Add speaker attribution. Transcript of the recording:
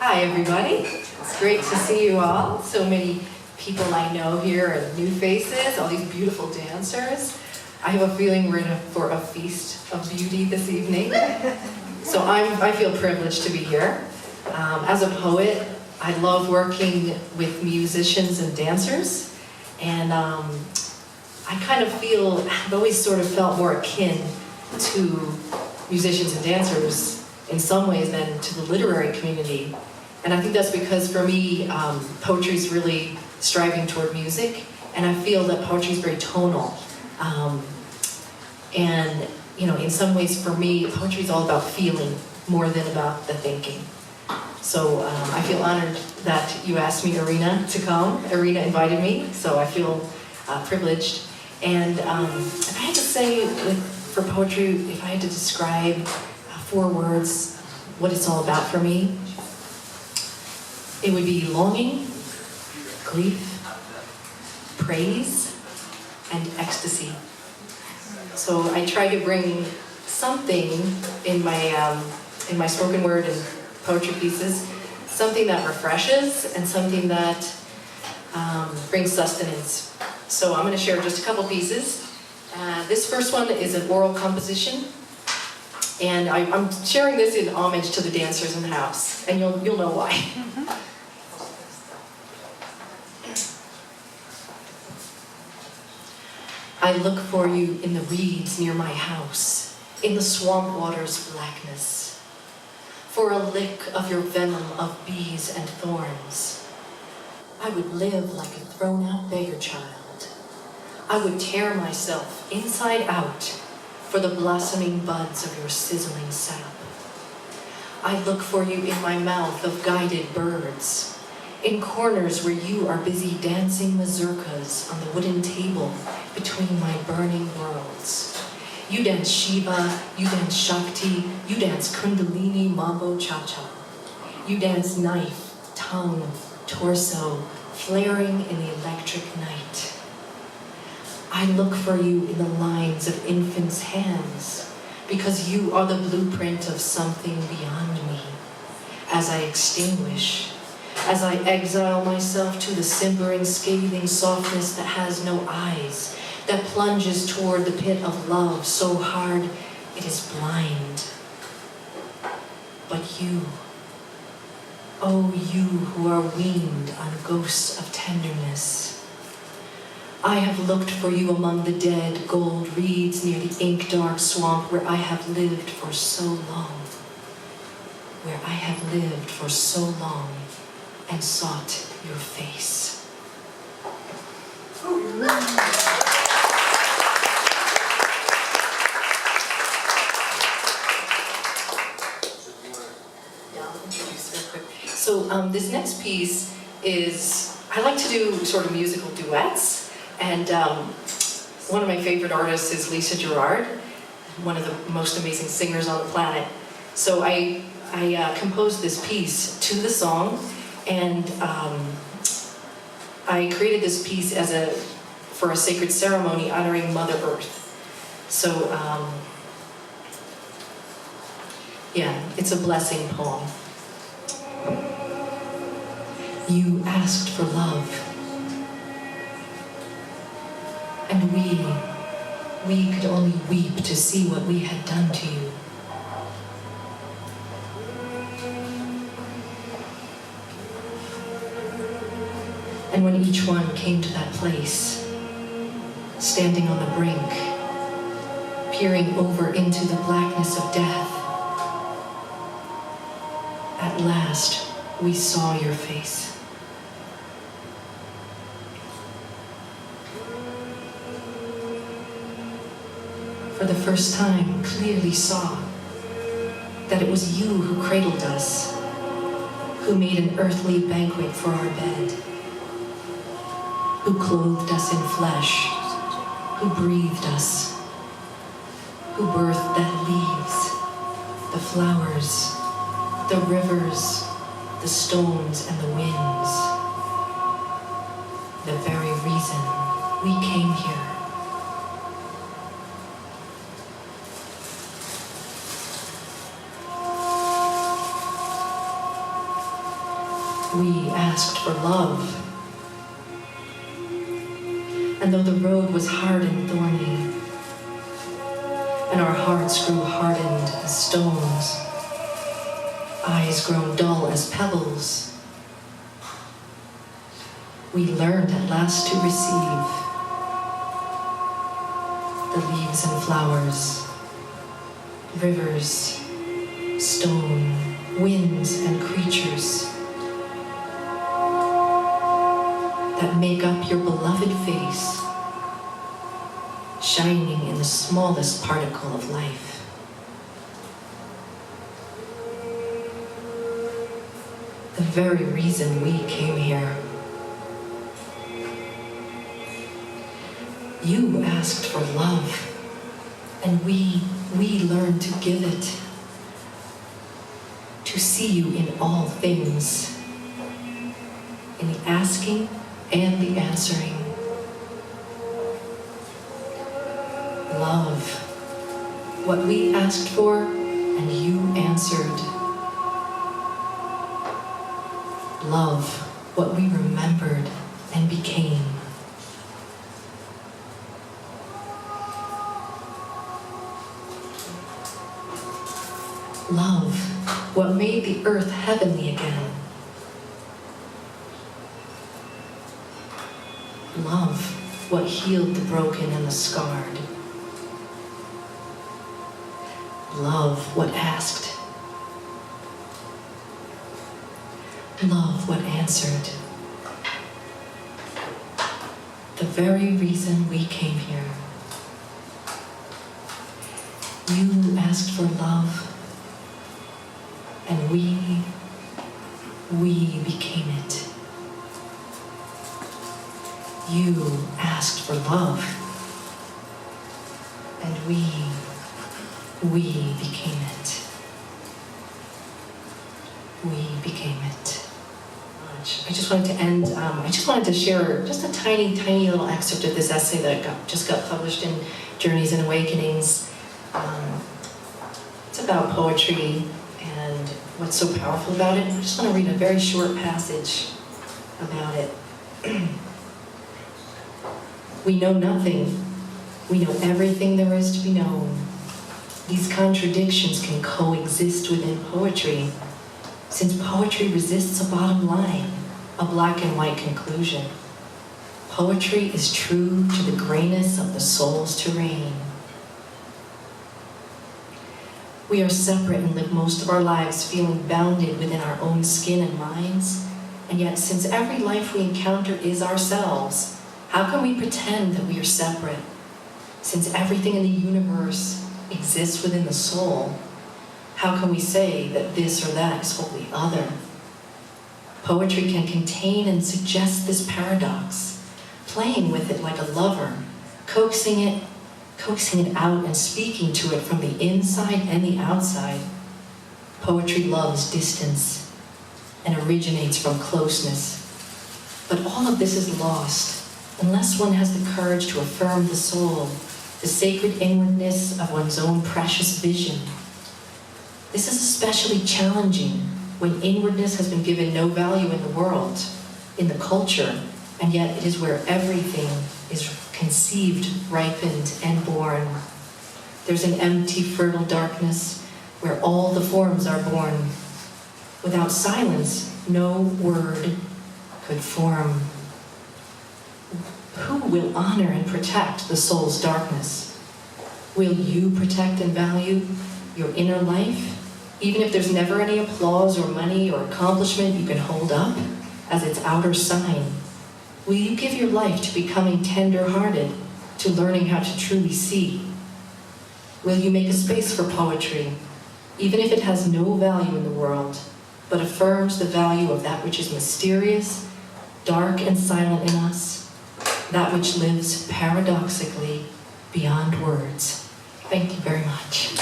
Speaker 1: Hi, everybody. It's great to see you all. So many people I know here and new faces, all these beautiful dancers. I have a feeling we're in for a feast of beauty this evening. So I feel privileged to be here. As a poet, I love working with musicians and dancers. And I kind of feel, I've always sort of felt more akin to musicians and dancers in some ways than to the literary community. And I think that's because for me, poetry is really striving toward music, and I feel that poetry is very tonal. And you know, in some ways for me, poetry is all about feeling more than about the thinking. So I feel honored that you asked me, Irina, to come. Irina invited me, so I feel privileged. And if I had to say, for poetry, if I had to describe 4 words, what it's all about for me, it would be longing, grief, praise, and ecstasy. So I try to bring something in my spoken word and poetry pieces, something that refreshes and something that brings sustenance. So I'm going to share just a couple pieces. This first one is an oral composition, and I'm sharing this in homage to the dancers in the house, and you'll know why. I look for you in the reeds near my house, in the swamp water's blackness, for a lick of your venom of bees and thorns. I would live like a thrown-out beggar child. I would tear myself inside out for the blossoming buds of your sizzling sap. I look for you in my mouth of guided birds, in corners where you are busy dancing mazurkas on the wooden table between my burning worlds. You dance Shiva, you dance Shakti, you dance Kundalini Mambo Cha-Cha. You dance knife, tongue, torso, flaring in the electric night. I look for you in the lines of infants' hands, because you are the blueprint of something beyond me. As I extinguish, as I exile myself to the simpering, scathing softness that has no eyes, that plunges toward the pit of love so hard it is blind. But you, oh you who are weaned on ghosts of tenderness, I have looked for you among the dead gold reeds near the ink-dark swamp where I have lived for so long, where I have lived for so long and sought your face. So this next piece is, I like to do sort of musical duets, and one of my favorite artists is Lisa Gerrard, one of the most amazing singers on the planet. So I composed this piece to the song, and I created this piece for a sacred ceremony honoring Mother Earth. So yeah, it's a blessing poem. You asked for love, and we could only weep to see what we had done to you. And when each one came to that place, standing on the brink, peering over into the blackness of death, at last we saw your face. For the first time, clearly saw that it was you who cradled us, who made an earthly banquet for our bed, who clothed us in flesh, who breathed us, who birthed the leaves, the flowers, the rivers, the stones, and the winds. The very reason we came here. We asked for love. And though the road was hard and thorny, and our hearts grew hardened as stones, eyes grown dull as pebbles, we learned at last to receive the leaves and flowers, rivers, stone, winds, and creatures that make up your beloved face, shining in the smallest particle of life. The very reason we came here. You asked for love, and we learned to give it, to see you in all things, in the asking and the answering. Love, what we asked for and you answered. Love, what we remembered and became. Love, what made the earth heavenly again. Love, what healed the broken and the scarred. Love, what asked. Love, what answered. The very reason we came here. You asked for love, and we became it. You asked for love, and we became it. We became it. I just wanted to end, I just wanted to share just a tiny, tiny little excerpt of this essay that just got published in Journeys and Awakenings. It's about poetry and what's so powerful about it. I just want to read a very short passage about it. We know nothing. We know everything there is to be known. These contradictions can coexist within poetry, since poetry resists a bottom line, a black and white conclusion. Poetry is true to the grayness of the soul's terrain. We are separate and live most of our lives feeling bounded within our own skin and minds, and yet since every life we encounter is ourselves, how can we pretend that we are separate? Since everything in the universe exists within the soul, how can we say that this or that is wholly other? Poetry can contain and suggest this paradox, playing with it like a lover, coaxing it out and speaking to it from the inside and the outside. Poetry loves distance and originates from closeness. But all of this is lost unless one has the courage to affirm the soul, the sacred inwardness of one's own precious vision. This is especially challenging when inwardness has been given no value in the world, in the culture, and yet it is where everything is conceived, ripened, and born. There's an empty, fertile darkness where all the forms are born. Without silence, no word could form. Who will honor and protect the soul's darkness? Will you protect and value your inner life, even if there's never any applause or money or accomplishment you can hold up as its outer sign? Will you give your life to becoming tender-hearted, to learning how to truly see? Will you make a space for poetry, even if it has no value in the world, but affirms the value of that which is mysterious, dark and silent in us, that which lives paradoxically beyond words? Thank you very much.